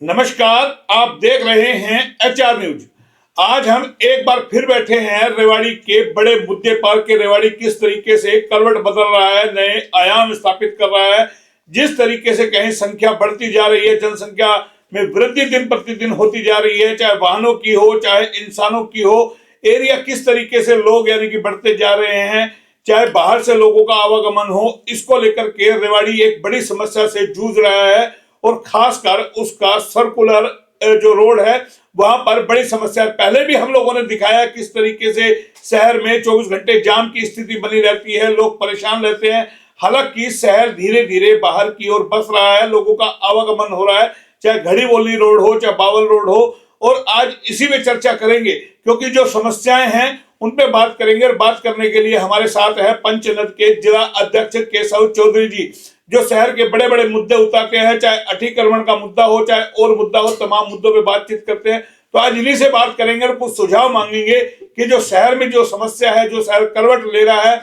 नमस्कार, आप देख रहे हैं HR न्यूज। आज हम एक बार फिर बैठे हैं रेवाड़ी के बड़े मुद्दे पर कि रेवाड़ी किस तरीके से करवट बदल रहा है, नए आयाम स्थापित कर रहा है। जिस तरीके से कहीं संख्या बढ़ती जा रही है, जनसंख्या में वृद्धि दिन प्रतिदिन होती जा रही है, चाहे वाहनों की हो चाहे इंसानों की हो। एरिया किस तरीके से लोग यानी कि बढ़ते जा रहे हैं, चाहे बाहर से लोगों का आवागमन हो, इसको लेकर के रेवाड़ी एक बड़ी समस्या से जूझ रहा है। और खासकर उसका सर्कुलर जो रोड है वहां पर बड़ी समस्या है। पहले भी हम लोगों ने दिखाया किस तरीके से शहर में 24 घंटे जाम की स्थिति बनी रहती है, लोग परेशान रहते हैं। हालांकि शहर धीरे धीरे बाहर की ओर बस रहा है, लोगों का आवागमन हो रहा है, चाहे घड़ी बोली रोड हो चाहे बावल रोड हो। और आज इसी में चर्चा करेंगे क्योंकि जो समस्याएं हैं उन पे बात करेंगे। और बात करने के लिए हमारे साथ है पंचनद के जिला अध्यक्ष केशव चौधरी जी, जो शहर के बड़े बड़े मुद्दे उठाते हैं, चाहे अतिक्रमण का मुद्दा हो चाहे और मुद्दा हो, तमाम मुद्दों पे बातचीत करते हैं। तो आज इन्हीं से बात करेंगे और कुछ सुझाव मांगेंगे कि जो शहर में जो समस्या है, जो शहर करवट ले रहा है,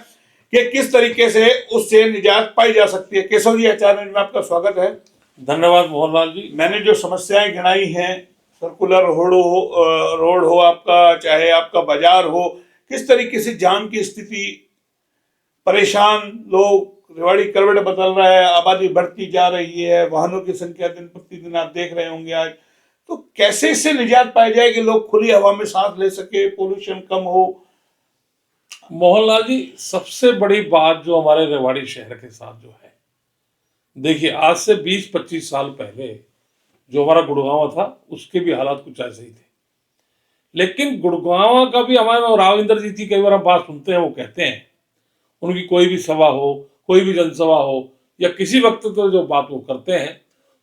कि किस तरीके से उससे निजात पाई जा सकती है। केशव जी, HR न्यूज में आपका स्वागत है। धन्यवाद मोहनलाल जी। मैंने जो समस्याएं गिनाई हैं, सर्कुलर रोड हो आपका, चाहे आपका बाजार हो, किस तरीके से जाम की स्थिति, परेशान लोग, रेवाड़ी करवट बदल रहा है, आबादी बढ़ती जा रही है, वाहनों की संख्या दिन प्रतिदिन आप देख रहे होंगे आज। तो कैसे इससे निजात पाई जाए कि लोग खुली हवा में सांस ले सके, पोल्यूशन कम हो। मोहनलाल जी, सबसे बड़ी बात जो हमारे रेवाड़ी शहर के साथ जो है, देखिए आज से 20-25 साल पहले जो हमारा गुड़गांव था उसके भी हालात कुछ ऐसे ही थे। लेकिन गुड़गांव का भी हमारे राविंदर जी की कई बार हम बात सुनते हैं, वो कहते हैं उनकी कोई भी सभा हो, कोई भी जनसभा हो या किसी वक्त तो जो बात वो करते हैं,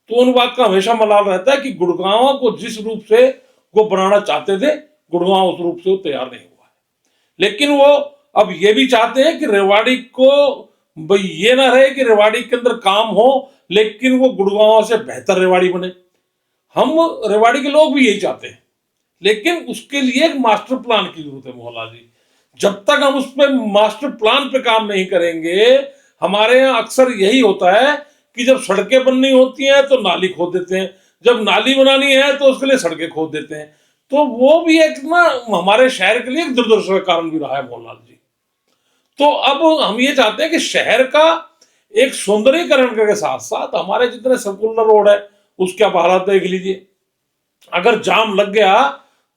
तो उन बात का हमेशा मलाल रहता है कि गुड़गांव को जिस रूप से वो बनाना चाहते थे, गुड़गांव उस रूप से वो तैयार नहीं हुआ है। लेकिन वो अब ये भी चाहते हैं कि रेवाड़ी को भाई ये ना रहे कि रेवाड़ी के अंदर काम हो लेकिन वो गुड़गांव से बेहतर रेवाड़ी बने। हम रेवाड़ी के लोग भी यही चाहते हैं, लेकिन उसके लिए एक मास्टर प्लान की जरूरत है मोहनलाल जी। जब तक हम उस पर मास्टर प्लान पे काम नहीं करेंगे, हमारे यहाँ अक्सर यही होता है कि जब सड़कें बननी होती हैं तो नाली खोद देते हैं, जब नाली बनानी है तो उसके लिए सड़कें खोद देते हैं। तो वो भी एक ना हमारे शहर के लिए एक दुर्दशा का कारण भी रहा है मोहनलाल जी। तो अब हम ये चाहते हैं कि शहर का एक सौंदर्यीकरण के साथ साथ हमारे जितने सर्कुलर रोड है उसके आप हालात देख लीजिए। अगर जाम लग गया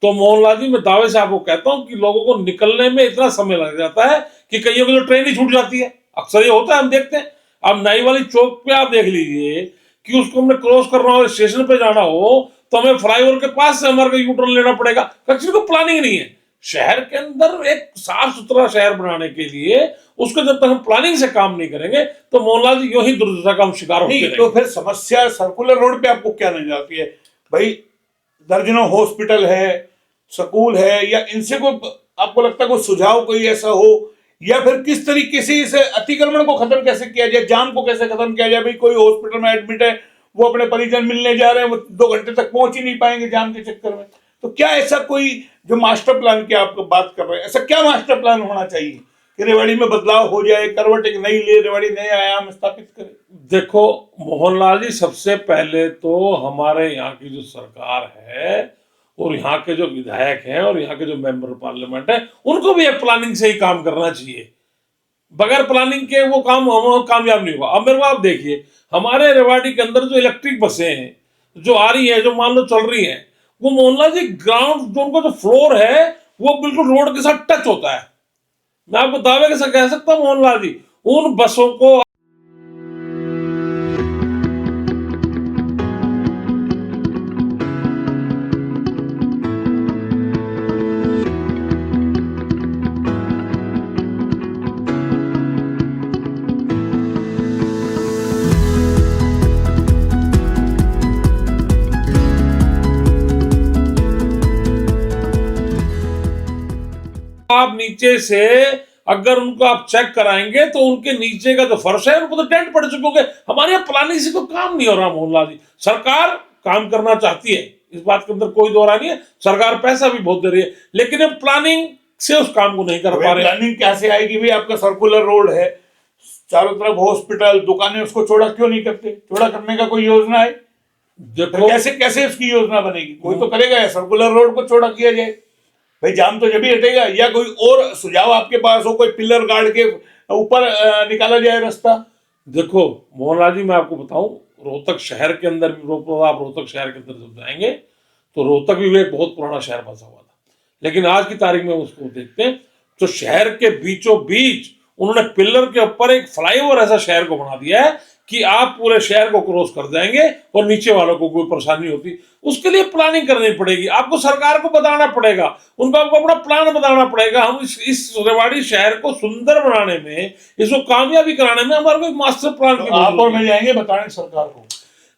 तो मोहनलाल जी मैं दावे से आपको कहता हूं कि लोगों को निकलने में इतना समय लग जाता है कि कईयों की तो ट्रेन ही छूट जाती है। अक्सर ये होता है, हम देखते हैं। अब नई वाली चौक पे आप देख लीजिए कि उसको हमने क्रॉस करना हो, स्टेशन पे जाना हो, तो हमें फ्लाईओवर के पास से हमारे को यू टर्न लेना पड़ेगा। किसी को प्लानिंग नहीं है। शहर के अंदर एक साफ सुथरा शहर बनाने के लिए उसको जब तक हम प्लानिंग से काम नहीं करेंगे तो मोहनलाल जी यूं ही दुर्दशा का हम शिकार होते हैं। तो फिर समस्या सर्कुलर रोड पे आपको क्या नहीं जाती है भाई? दर्जनों हॉस्पिटल है, स्कूल है, या इनसे कोई आपको लगता है कोई सुझाव कोई ऐसा हो, या फिर किस तरीके से इस अतिक्रमण को खत्म कैसे किया जाए, जाम को कैसे खत्म किया जाए? भाई कोई हॉस्पिटल में एडमिट है, वो अपने परिजन मिलने जा रहे हैं, वो 2 घंटे तक पहुंच ही नहीं पाएंगे जाम के चक्कर में। तो क्या ऐसा कोई जो मास्टर प्लान की आप बात कर रहे हैं, ऐसा क्या मास्टर प्लान होना चाहिए कि रेवाड़ी में बदलाव हो जाए, करवट एक नई ले, रेवाड़ी नए आयाम स्थापित करे? देखो मोहनलाल जी, सबसे पहले तो हमारे यहाँ की जो सरकार है और यहाँ के जो विधायक हैं और यहाँ के जो मेंबर पार्लियामेंट है, उनको भी एक प्लानिंग से ही काम करना चाहिए। बगैर प्लानिंग के वो काम हम कामयाब नहीं हुआ। अब मेरे को आप देखिए, हमारे रेवाड़ी के अंदर जो इलेक्ट्रिक बसें हैं जो आ रही हैं, जो मान लो चल रही हैं, वो मोहनलाल जी ग्राउंड जो उनका जो फ्लोर है वो बिल्कुल रोड के साथ टच होता है। मैं आपको दावे के साथ कह सकता हूँ मोहनलाल जी, उन बसों को आप नीचे से अगर उनको आप चेक कराएंगे तो उनके नीचे का जो फर्श है उनको तो टेंट पड़ चुके होंगे। हमारे यहाँ प्लानिंग से तो काम नहीं हो रहा मोहनलाल जी। सरकार काम करना चाहती है, इस बात के अंदर कोई दो राय नहीं है, सरकार पैसा भी बहुत दे रही है, लेकिन अब प्लानिंग से उस काम को नहीं कर पा रहे। प्लानिंग कैसे आएगी भाई? आपका सर्कुलर रोड है, चारों तरफ हॉस्पिटल, दुकानें, उसको चौड़ा क्यों नहीं करते? चौड़ा करने का कोई योजना है? तो देखो कैसे कैसे उसकी योजना बनेगी? कोई तो करेगा या सर्कुलर रोड को छोड़ा किया जाए? भाई जाम तो जब ही हटेगा, या कोई और सुझाव आपके पास हो, कोई पिलर गार्ड के ऊपर निकाला जाए रास्ता? देखो मोहनलाल जी, मैं आपको बताऊं, रोहतक शहर के अंदर भी आप रोहतक शहर के अंदर जब जाएंगे तो रोहतक भी एक बहुत पुराना शहर बसा हुआ था, लेकिन आज की तारीख में उसको देखते हैं तो शहर के बीचों बीच उन्होंने पिलर के ऊपर एक फ्लाईओवर ऐसा शहर को बना दिया है कि आप पूरे शहर को क्रॉस कर जाएंगे और नीचे वालों को कोई परेशानी होती। उसके लिए प्लानिंग करनी पड़ेगी, आपको सरकार को बताना पड़ेगा, उनको आपको अपना प्लान बताना पड़ेगा। हम इस रेवाड़ी शहर को सुंदर बनाने में, इसको कामयाबी कराने में हमारे को एक मास्टर प्लान की आप और मैं जाएंगे बताने सरकार को?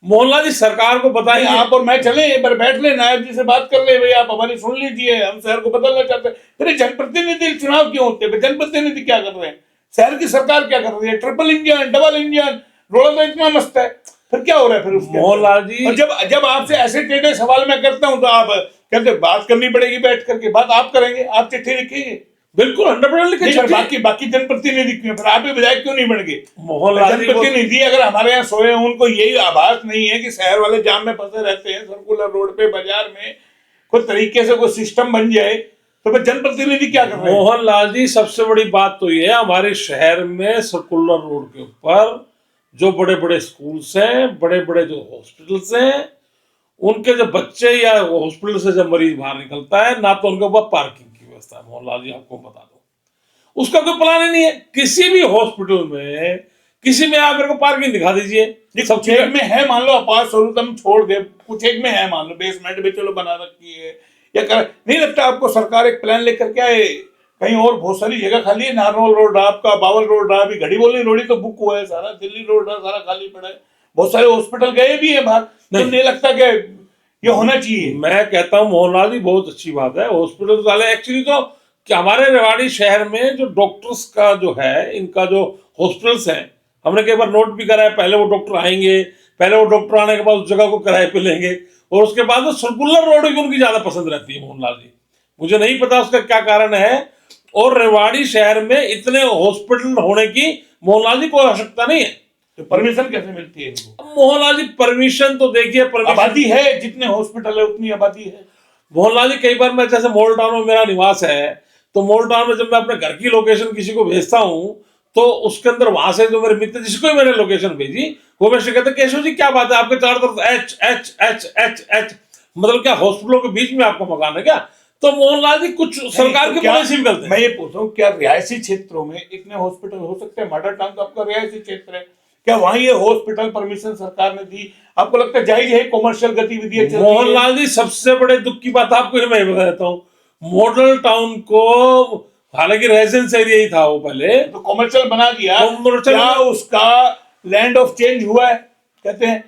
मोहनलाल जी सरकार को बताएंगे, आप और मैं चले एक बार बैठ ले, नायब जी से बात कर ले, भाई आप हमारी सुन लीजिए, हम शहर को बदलना चाहते हैं। फिर जनप्रतिनिधि चुनाव क्यों होते हैं? जनप्रतिनिधि क्या कर रहे हैं? शहर की सरकार क्या कर रही है? Triple engine, double engine, road तो इतना मस्त है, फिर क्या हो रहा है फिर उसके? मोहनलाल जी, और जब आपसे ऐसे टेढ़े सवाल मैं करता हूं तो आप कहते बात करनी पड़ेगी बैठ करके। बात आप करेंगे, आप चिट्ठी लिखेंगे? बिल्कुल 100% लिखे नहीं, बाकी बाकी जनप्रतिनिधि क्यों, फिर आप भी विधायक क्यों नहीं बन गए? मोहनलाल जी जनप्रतिनिधि अगर हमारे यहाँ सोए हैं, उनको यही आभास नहीं है कि शहर वाले जाम में फंसे रहते हैं, सर्कुलर रोड पे, बाजार में कोई तरीके से कोई सिस्टम बन जाए, तो फिर जनप्रतिनिधि क्या कर रहे हैं? मोहनलाल जी, सबसे बड़ी बात तो ये है, हमारे शहर में सर्कुलर रोड के ऊपर जो बड़े बड़े स्कूल्स हैं, बड़े बड़े जो हॉस्पिटल्स हैं, उनके जो बच्चे या हॉस्पिटल से जब मरीज बाहर निकलता है ना, तो उनके ऊपर पार्किंग की व्यवस्था है। मोहनलाल जी आपको बता दो, उसका कोई प्लान ही नहीं है। किसी भी हॉस्पिटल में, किसी में आप मेरे को पार्किंग दिखा दीजिए। सब कुछ एक में है, मान लो आपात स्वरूप हम छोड़ दे, कुछ एक में है, मान लो बेसमेंट में चलो बना रखी है, या कर नहीं लगता आपको सरकार एक प्लान लेकर के आए? कहीं और बहुत सारी जगह खाली है, नारनौल रोड रहा आपका, बावल रोड रहा, अभी घड़ी बोलनी रोड ही तो बुक हुआ है सारा, दिल्ली रोड रहा सारा खाली पड़ा है, बहुत सारे हॉस्पिटल गए भी है बाहर। तो नहीं लगता कि ये होना चाहिए? मैं कहता हूँ मोहनलाल जी, बहुत अच्छी बात है हॉस्पिटल वाले। एक्चुअली तो कि हमारे रेवाड़ी शहर में जो डॉक्टर्स का जो है, इनका जो हॉस्पिटल्स हैं, हमने कई बार नोट भी करा है, पहले वो डॉक्टर आएंगे, पहले वो डॉक्टर आने के बाद उस जगह को किराए पे लेंगे, और उसके बाद वो सर्कुलर रोड की उनकी ज्यादा पसंद रहती है। मोहनलाल जी, मुझे नहीं पता उसका क्या कारण है, और रेवाड़ी शहर में इतने हॉस्पिटल होने की मोहनलाल जी कोई आवश्यकता नहीं है। तो परमिशन कैसे मिलती है इनको? मोहनलाल जी परमिशन तो देखिए, आबादी है, जितने हॉस्पिटल है उतनी आबादी है। मोहनलाल जी, कई बार मैं, जैसे मॉल टाउन में मेरा निवास है, तो मॉल टाउन में जब मैं अपने घर की लोकेशन किसी को भेजता हूँ, तो उसके अंदर वहां से जो मेरे मित्र, जिसको मैंने लोकेशन भेजी, वो मेरे से कहते हैं, केशव जी क्या बात है, आपके चारों तरफ H H H H H, मतलब क्या हॉस्पिटलों के बीच में आपका मकान है क्या? तो मोहनलाल जी, कुछ सरकार की पॉलिसी भी करते हैं। मैं ये पूछ रहा हूँ, क्या रिहायशी क्षेत्रों में इतने हॉस्पिटल हो सकते हैं? मॉडल टाउन तो आपका रिहायशी क्षेत्र है, क्या वहां ये हॉस्पिटल परमिशन सरकार ने दी? आपको लगता है जायज है? कॉमर्शियल गतिविधियां चल रही है? मोहनलाल जी, सबसे बड़े दुख की बात आपको मैं बता देता हूँ, मॉडल टाउन को, हालांकि रेजिडेंस एरिया ही था वो पहले, तो कॉमर्शियल बना दिया, कॉमर्शियल, क्या उसका लैंड ऑफ चेंज हुआ है कहते हैं?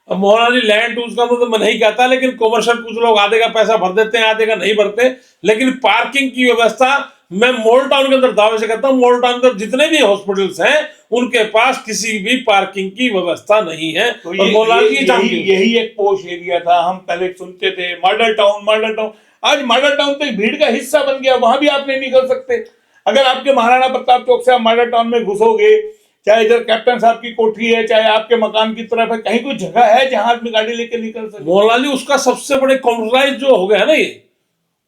अब मोहनलाल जी, लैंड टूल्स का तो मैं नहीं कहता, लेकिन कॉमर्शियल कुछ लोग आधे का पैसा भर देते हैं, आधे का नहीं भरते। लेकिन पार्किंग की व्यवस्था मैं मॉल टाउन के अंदर दावे से कहता हूँ, मॉल टाउन के अंदर जितने भी हॉस्पिटल्स हैं, उनके पास किसी भी पार्किंग की व्यवस्था नहीं है। तो यही एक पोश एरिया था, हम पहले सुनते थे मॉडल टाउन, मॉडल टाउन। आज मॉडल टाउन तो एक भीड़ का हिस्सा बन गया, वहां भी आप नहीं निकल सकते। अगर आपके महाराणा प्रताप चौक से आप मॉडल टाउन में घुसोगे, चाहे इधर कैप्टन साहब की कोठी है, चाहे आपके मकान की तरफ है, कहीं कोई जगह है जहां आदमी गाड़ी लेके निकल सके? मोहनलाल जी, उसका सबसे बड़े कॉम्प्रोमाइज जो हो गया है ना ये,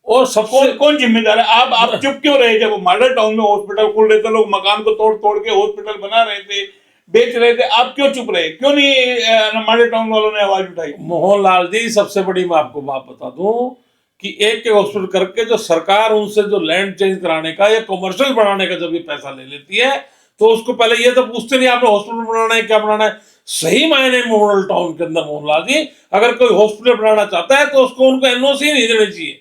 और सबसे कौन जिम्मेदार है? आप चुप क्यों रहे? जब मॉडल टाउन में हॉस्पिटल खुल रहे थे, लोग मकान को तोड़ तोड़ के हॉस्पिटल बना रहे थे, बेच रहे थे, आप क्यों चुप रहे? क्यों नहीं मॉडल टाउन वालों ने आवाज उठाई? मोहनलाल जी, सबसे बड़ी मैं आपको बात बता दूं कि एक हॉस्पिटल करके जो सरकार उनसे जो लैंड चेंज कराने का या कमर्शियल बनाने का जब ये पैसा ले लेती है, तो उसको पहले ये तो पूछते नहीं आपने हॉस्पिटल बनाना है क्या बनाना है। सही मायने में मॉडल टाउन के अंदर मोहनलाल जी, अगर कोई हॉस्पिटल बनाना चाहता है तो उसको उनको एनओसी नहीं देनी चाहिए,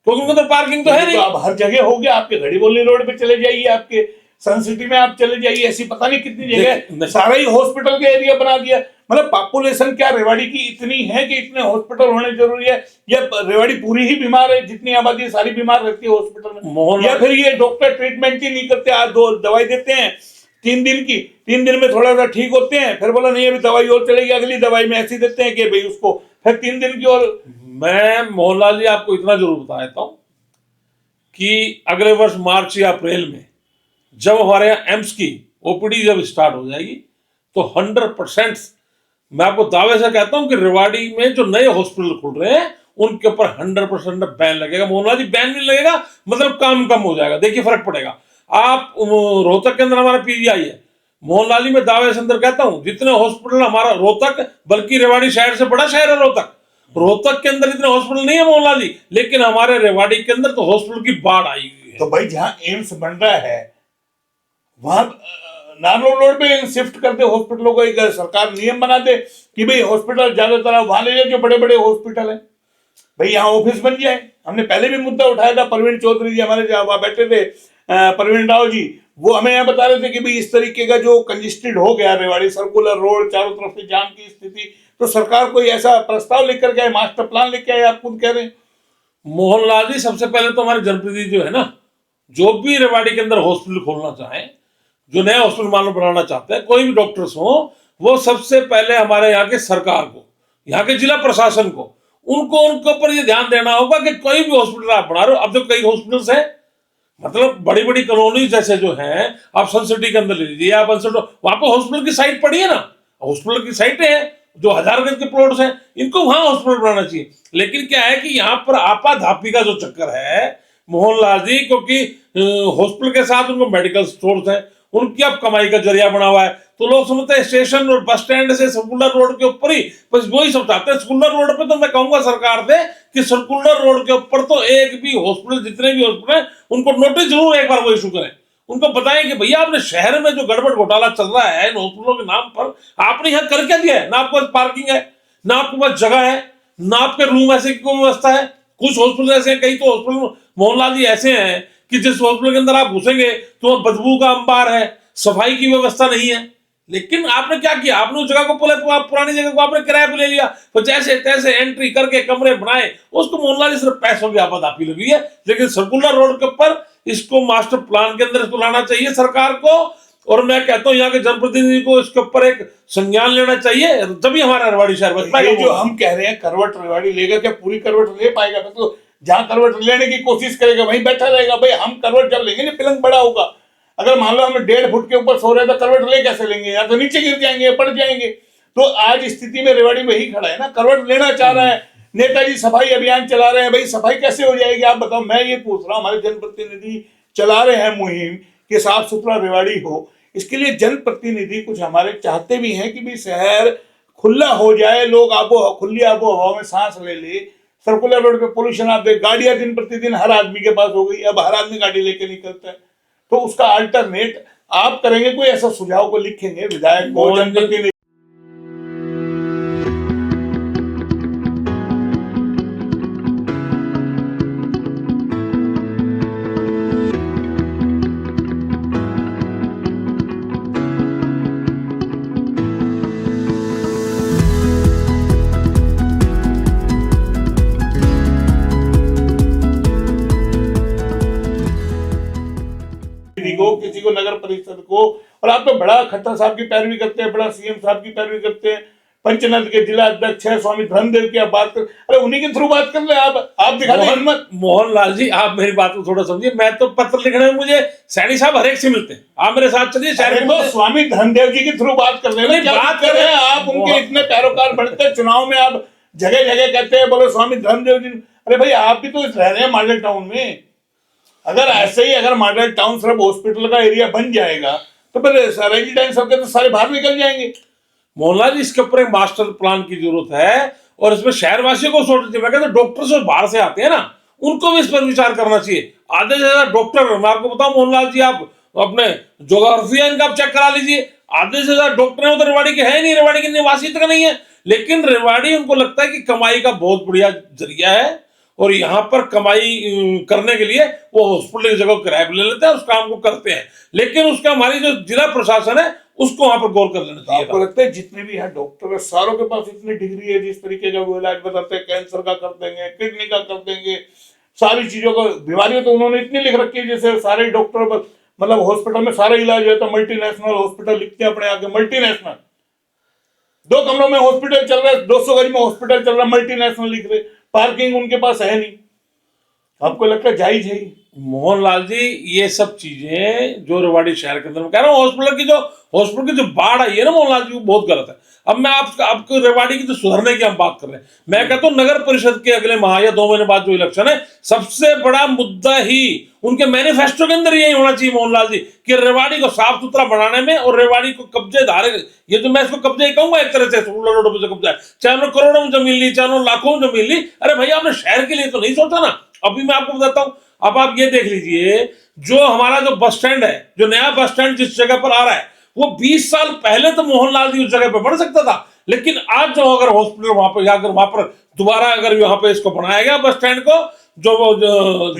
क्योंकि उनके तो पार्किंग तो है नहीं। तो आप हर जगह हो गया, आपके घड़ी बोलनी रोड पे चले जाइए, आपके सन सिटी में आप चले जाइए, ऐसी पता नहीं कितनी जगह सारा ही हॉस्पिटल का एरिया बना दिया। मतलब पॉपुलेशन क्या रेवाड़ी की इतनी है कि इतने हॉस्पिटल होने जरूरी है? या रेवाड़ी पूरी ही बीमार है, जितनी आबादी सारी बीमार रहती है हॉस्पिटल में? या फिर ये डॉक्टर ट्रीटमेंट ही नहीं करते? आज दो दवाई देते हैं 3 दिन की, 3 दिन में थोड़ा सा ठीक होते हैं, फिर बोला नहीं अभी दवाई और चलेगी, अगली दवाई में ऐसी देते हैं कि भाई उसको फिर 3 दिन की और। मैं मोहनलाल जी आपको इतना जरूर बता देता हूं कि अगले वर्ष मार्च या अप्रैल में जब हमारे यहाँ एम्स की ओपीडी जब स्टार्ट हो जाएगी, तो 100% मैं आपको दावे से कहता हूं कि रेवाड़ी में जो नए हॉस्पिटल खुल रहे हैं उनके ऊपर 100% बैन लगेगा। मोहनलाल जी, बैन नहीं लगेगा मतलब काम कम हो जाएगा, देखिए फर्क पड़ेगा। आप रोहतक के अंदर हमारा पीजीआई है, मोहनलाल जी, मैं दावे से अंदर कहता हूं जितने हॉस्पिटल हमारा रोहतक, बल्कि रेवाड़ी शहर से बड़ा शहर है रोहतक, रोहतक के अंदर इतने हॉस्पिटल नहीं है मोहनलाल जी, लेकिन हमारे रेवाड़ी के अंदर तो हॉस्पिटल की बाढ़ आई हुई है। तो भाई जहां एम्स बन रहा है वहां नारनौल रोड पे शिफ्ट कर दे हॉस्पिटलों को, एक सरकार नियम बना दे कि भाई हॉस्पिटल ज्यादातर वहां ले जाए जो बड़े बड़े हॉस्पिटल है, भाई यहाँ ऑफिस बन जाए। हमने पहले भी मुद्दा उठाया था, प्रवीण चौधरी जी हमारे वहां बैठे थे, प्रवीण राव जी, वो हमें यहाँ बता रहे थे कि भाई इस तरीके का जो कंजेस्टेड हो गया रेवाड़ी सर्कुलर रोड, चारों तरफ से जाम की स्थिति, तो सरकार कोई ऐसा प्रस्ताव लेकर के आए, मास्टर प्लान लेके आए, आप खुद कह रहे हैं। मोहनलाल जी, सबसे पहले तो हमारे जनप्रतिनिधि जो है ना, जो भी रेवाड़ी के अंदर हॉस्पिटल खोलना चाहें, जो नया हॉस्पिटल मान लो बनाना चाहते हैं, कोई भी डॉक्टर्स हो, वो सबसे पहले हमारे यहाँ के सरकार को, यहाँ के जिला प्रशासन को, उनको उनके ऊपर ये ध्यान देना होगा कि कोई भी हॉस्पिटल आप बना रहे हो। अब तो कई हॉस्पिटल्स हैं, मतलब बड़ी बड़ी कॉलोनी जैसे जो है, आप सन सिटी के अंदर ले लीजिए, आप वहां पे हॉस्पिटल की साइट पड़ी है ना, हॉस्पिटल की साइटें हैं जो हजारगंज के प्लॉट्स हैं, इनको वहां हॉस्पिटल बनाना चाहिए। लेकिन क्या है कि यहाँ पर आपाधापी का जो चक्कर है मोहनलाल जी, क्योंकि हॉस्पिटल के साथ उनको मेडिकल स्टोर्स हैं, उनकी अब कमाई का जरिया बना हुआ है, तो लोग समझते हैं स्टेशन और बस स्टैंड से सर्कुलर रोड के ऊपर ही, बस वही सब चाहते हैं। सर्कुलर रोड पे तो मैं कहूंगा सरकार से कि सर्कुलर रोड के ऊपर तो एक भी हॉस्पिटल, जितने भी हॉस्पिटल हैं, उनको नोटिस जरूर एक बार वो इशू करें, उनको बताएं कि भैया आपने शहर में जो गड़बड़ घोटाला चल रहा है इन हॉस्पिटलों के नाम पर, आपने यहाँ कर क्या दिया है? ना आपके पास पार्किंग है, ना आपके पास जगह है, ना आपके रूम ऐसे की कोई व्यवस्था है। कुछ हॉस्पिटल ऐसे हैं, कई तो हॉस्पिटल मोहनलाल जी ऐसे हैं कि जिस हॉस्पिटल के अंदर आप घुसेंगे तो बदबू का अंबार है, सफाई की व्यवस्था नहीं है। लेकिन आपने क्या किया, आपने उस जगह को पुरानी जगह को आपने किराए पे ले लिया, तो जैसे तैसे एंट्री करके कमरे बनाए, उसको मोहनलाल जी सिर्फ पैसों की आपाधापी लगी है। लेकिन सर्कुलर रोड के ऊपर इसको मास्टर प्लान के अंदर इसको लाना चाहिए सरकार को, और मैं कहता हूँ यहाँ के जनप्रतिनिधि को इसके ऊपर एक संज्ञान लेना चाहिए, तभी हमारा रेवाड़ी शहर बच पाएगा। ये जो हम कह रहे हैं करवट रेवाड़ी लेगा, क्या पूरी करवट ले पाएगा? तो जहां करवट लेने की कोशिश करेगा वहीं बैठा रहेगा। भाई हम करवट जब लेंगे ना पिलंग बड़ा होगा, अगर मान लो हम 1.5 फुट के ऊपर सो रहे हैं तो करवट ले कैसे लेंगे? या तो नीचे गिर जाएंगे, पड़ जाएंगे। तो आज स्थिति में रेवाड़ी वही खड़ा है ना, करवट लेना चाह रहा है। नेताजी सफाई अभियान चला रहे हैं, भाई सफाई कैसे हो जाएगी आप बताओ? मैं ये पूछ रहा हूँ, हमारे जनप्रतिनिधि चला रहे हैं मुहिम कि साफ सुथरा रेवाड़ी हो, इसके लिए जनप्रतिनिधि कुछ हमारे चाहते भी हैं कि भाई शहर खुला हो जाए, लोग खुली आबो हवा में सांस ले ले। सर्कुलर रोड पे पोल्यूशन आप देख, गाड़ियां दिन प्रतिदिन हर आदमी के पास हो गई, अब हर आदमी गाड़ी लेके निकलता है। तो उसका अल्टरनेट आप करेंगे, कोई ऐसा सुझाव को लिखेंगे विधायक को, जनप्रतिनिधि? किसी को नगर परिषद को, और आप तो बड़ा खट्टर साहब की पैरवी करते हैं, बड़ा सीएम साहब की पैरवी करते हैं, पंचनद के जिला अध्यक्ष है स्वामी धर्मदेव की आप बात कर, अरे उन्हीं के थ्रू बात कर ले आप दिखा दे हिम्मत। मोहनलाल जी, आप मेरी बात को थोड़ा समझिए, मैं तो पत्र लिखने में मुझे सैनी साहब हर एक से मिलते हैं, आप मेरे साथ चलिए शहर में, तो स्वामी धर्मदेव जी के थ्रू बात कर रहे हैं, क्या बात कर रहे हैं आप? उनके इतने पैरोकार बढ़ते हैं, चुनाव में आप जगह जगह कहते हैं बोलो स्वामी धर्मदेव जी। अरे भाई आप भी तो रह रहे हैं मॉडल टाउन में, अगर ऐसे ही अगर मॉडल टाउन सिर्फ हॉस्पिटल का एरिया बन जाएगा तो फिर रेजिडेंट सबके तो सारे बाहर निकल जाएंगे। मोहनलाल जी, इसके ऊपर एक मास्टर प्लान की जरूरत है, और इसमें शहरवासियों को सोचना चाहिए। मैं डॉक्टर जो बाहर से आते हैं ना, उनको भी इस पर विचार करना चाहिए। आधे से ज्यादा डॉक्टर, मैं आपको बताऊं मोहनलाल जी, आप अपने ज्योग्राफिया इनका आप चेक करा लीजिए, आधे से ज्यादा डॉक्टर है तो रेवाड़ी के है नहीं, रेवाड़ी के निवासी तक नहीं है। लेकिन रेवाड़ी उनको लगता है कि कमाई का बहुत बढ़िया जरिया है, और यहाँ पर कमाई करने के लिए वो हॉस्पिटल की जगह किराए पर ले लेते हैं, उस काम को करते हैं। लेकिन उसका हमारी जो जिला प्रशासन है उसको वहां पर गौर कर लेना चाहिए। आपको लगता है जितने भी यहाँ डॉक्टर है सारों के पास इतनी डिग्री है, जिस तरीके का वो इलाज बताते हैं, कैंसर का कर देंगे, किडनी का कर देंगे, सारी चीजों को बीमारियों तो उन्होंने इतनी लिख रखी है, जैसे सारे डॉक्टर मतलब हॉस्पिटल में सारा इलाज है तो मल्टीनेशनल हॉस्पिटल लिखते हैं अपने आगे, मल्टीनेशनल। 2 कमरों में हॉस्पिटल चल रहा है, 200 गज में हॉस्पिटल चल रहा है, मल्टीनेशनल लिख रहे, पार्किंग उनके पास है नहीं। आपको लगता है जायज है? मोहनलाल जी, ये सब चीजें जो रेवाड़ी शहर के अंदर में कह रहा हूँ, हॉस्पिटल की जो बाढ़ आई है ना मोहनलाल जी, वो बहुत गलत है। अब मैं आपको रेवाड़ी की तो सुधरने की हम बात कर रहे हैं, मैं कहता हूं नगर परिषद के अगले माह या 2 महीने बाद जो इलेक्शन है, सबसे बड़ा मुद्दा ही उनके मैनिफेस्टो के अंदर यही होना चाहिए मोहनलाल जी, कि रेवाड़ी को साफ सुथरा बनाने में और रेवाड़ी को कब्जे धारे, ये तो मैं इसको कब्जे ही कहूंगा एक तरह से, 16 रोडों पर कब्जा है, चाहे उन्होंने करोड़ों में जमीन ली, चाहे उन्होंने लाखों में जमीन ली, अरे भैया आपने शहर के लिए तो नहीं सोचा ना। अभी मैं आपको बताता हूं, अब आप ये देख लीजिए, जो हमारा जो बस स्टैंड है, जो नया बस स्टैंड जिस जगह पर आ रहा है, वो 20 साल पहले तो मोहनलाल जी उस जगह पर बढ़ सकता था, लेकिन आज जो अगर हॉस्पिटल वहां पर जाकर वहां पर दोबारा अगर वहां पे इसको बनाया गया बस स्टैंड को, जो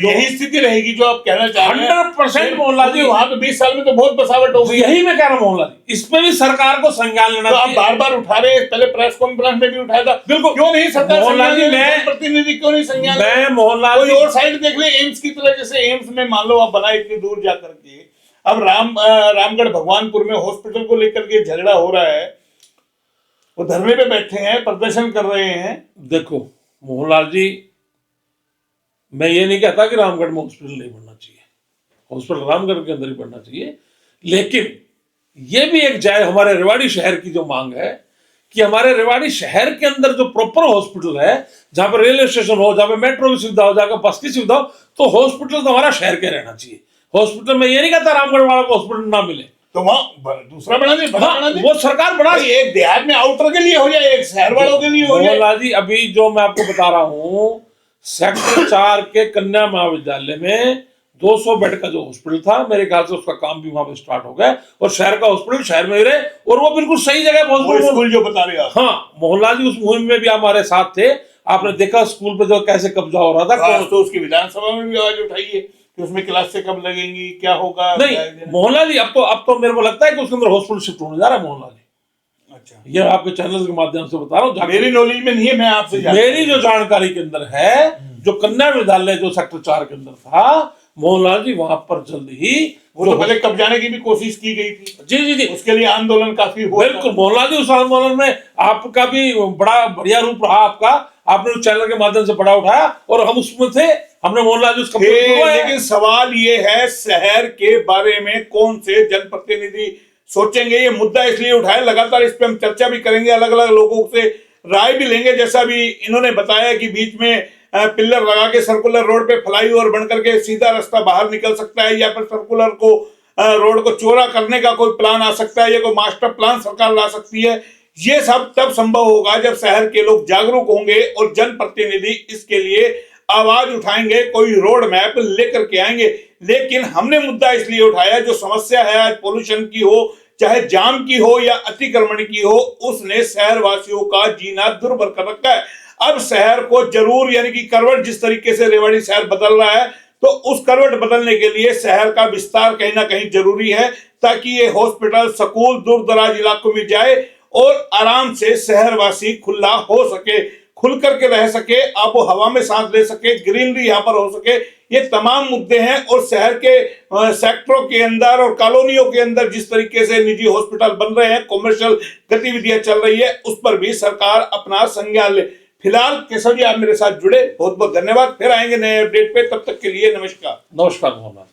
यही स्थिति रहेगी जो आप कहना चाह रहे हैं। 100% मोहनलाल जी, वहां पे 20 साल में तो बहुत बसावट हो गई। यही मैं कह रहा हूं मोहनलाल जी, इस पे भी सरकार को संज्ञान लेना तो आप चाहिए। बार बार उठा रहे हैं, पहले प्रेस कॉन्फ्रेंस में भी उठाया था, बिल्कुल। क्यों नहीं सरकार मोहनलाल जी, संज्ञान ले? मैं प्रतिनिधि क्यों नहीं संज्ञान ले? मैं मोहनलाल कोई जी, और साइड देख ले, एम्स की तरह, जैसे एम्स में मान लो आप बनाए इतनी दूर जाकर के, अब रामगढ़ भगवानपुर में हॉस्पिटल को लेकर के झगड़ा हो रहा है, वो धरने पे बैठे हैं, प्रदर्शन कर रहे हैं। देखो मोहनलाल जी, मैं ये नहीं कहता कि रामगढ़ में हॉस्पिटल नहीं बनना चाहिए, हॉस्पिटल रामगढ़ के अंदर ही बनना चाहिए, लेकिन ये भी एक जाए हमारे रेवाड़ी शहर की जो मांग है कि हमारे रेवाड़ी शहर के अंदर जो प्रॉपर हॉस्पिटल है, जहां पर रेलवे स्टेशन हो, जहां पर मेट्रो की सुविधा हो, जहां पर बस की सुविधा हो, तो हॉस्पिटल तो हमारा शहर के रहना चाहिए। हॉस्पिटल में ये नहीं कहता रामगढ़ वाला को हॉस्पिटल ना मिले, तो वहां दूसरा बना दे, बना दे। वो सरकार बना, एक देहात में आउटर के लिए हो जाए, एक शहर वालों के लिए हो जाए। मोहनलाल जी, अभी जो मैं आपको बता रहा हूँ, सेक्टर 4 के कन्या महाविद्यालय में 200 बेड का जो हॉस्पिटल था, मेरे ख्याल से उसका काम भी वहां पे स्टार्ट हो गया, और शहर का हॉस्पिटल शहर में ही रहे, और वो बिल्कुल सही जगह वो स्कूल जो बता रहे आप। हाँ मोहनलाल जी, उस मुहिम में भी हमारे साथ थे, आपने देखा स्कूल पे जो कैसे कब्जा हो रहा था। तो उसकी विधानसभा में भी आवाज उठाई है कि उसमें क्लास से कब लगेंगी, क्या होगा। नहीं मोहनलाल जी, अब तो मेरे को लगता है कि उसके अंदर हॉस्पिटल शिफ्ट होने जा रहा है मोहनलाल जी। अच्छा, ये आपके चैनल के माध्यम से बता रहा हूँ, मेरी नॉलेज में नहीं है, मैं आपसे मेरी जो जानकारी के अंदर है, जो कन्या विद्यालय जो सेक्टर 4 के अंदर था मोहनलाल जी, वहां पर जल्द ही वो तो पहले कब्जाने की भी कोशिश की गई थी। जी जी जी, उसके लिए आंदोलन काफी हुआ। बिल्कुल मोहनलाल जी, उस आंदोलन में आपका भी बड़ा बढ़िया रूप रहा, आपने उस चैनल के माध्यम से बड़ा उठाया, और हम उसमें थे, हमने मोहनलाल जी उसका। लेकिन सवाल ये है, शहर के बारे में कौन से जनप्रतिनिधि सोचेंगे? ये मुद्दा इसलिए उठाया, लगातार इस पे हम चर्चा भी करेंगे, अलग अलग लोगों से राय भी लेंगे, जैसा भी इन्होंने बताया कि बीच में पिलर लगा के सर्कुलर रोड पे फ्लाईओवर बन करके सीधा रास्ता बाहर निकल सकता है, या फिर सर्कुलर को रोड को चौड़ा करने का कोई प्लान आ सकता है, या कोई मास्टर प्लान सरकार ला सकती है। ये सब तब संभव होगा जब शहर के लोग जागरूक होंगे और जनप्रतिनिधि इसके लिए आवाज उठाएंगे, कोई रोड मैप लेकर के आएंगे। लेकिन हमने मुद्दा इसलिए उठाया, जो समस्या है आज पोल्यूशन की हो, चाहे जाम की हो या अतिक्रमण की हो, उसने शहर वासियों का जीना दुर्भर कर रखा है। अब शहर को जरूर, यानी कि करवट जिस तरीके से रेवाड़ी शहर बदल रहा है, तो उस करवट बदलने के लिए शहर का विस्तार कहीं ना कहीं जरूरी है, ताकि ये हॉस्पिटल, स्कूल दूर दराज इलाकों में जाए और आराम से शहरवासी खुला हो सके, खुल करके रह सके, आबो हवा में सांस ले सके, ग्रीनरी यहाँ पर हो सके। ये तमाम मुद्दे हैं, और शहर के सेक्टरों के अंदर और कॉलोनियों के अंदर जिस तरीके से निजी हॉस्पिटल बन रहे हैं, कॉमर्शियल गतिविधियां चल रही है, उस पर भी सरकार अपना संज्ञान ले। फिलहाल केशव जी, आप मेरे साथ जुड़े, बहुत बहुत धन्यवाद। फिर आएंगे नए अपडेट पे, तब तक के लिए नमस्कार। नमस्कार मोहनलाल।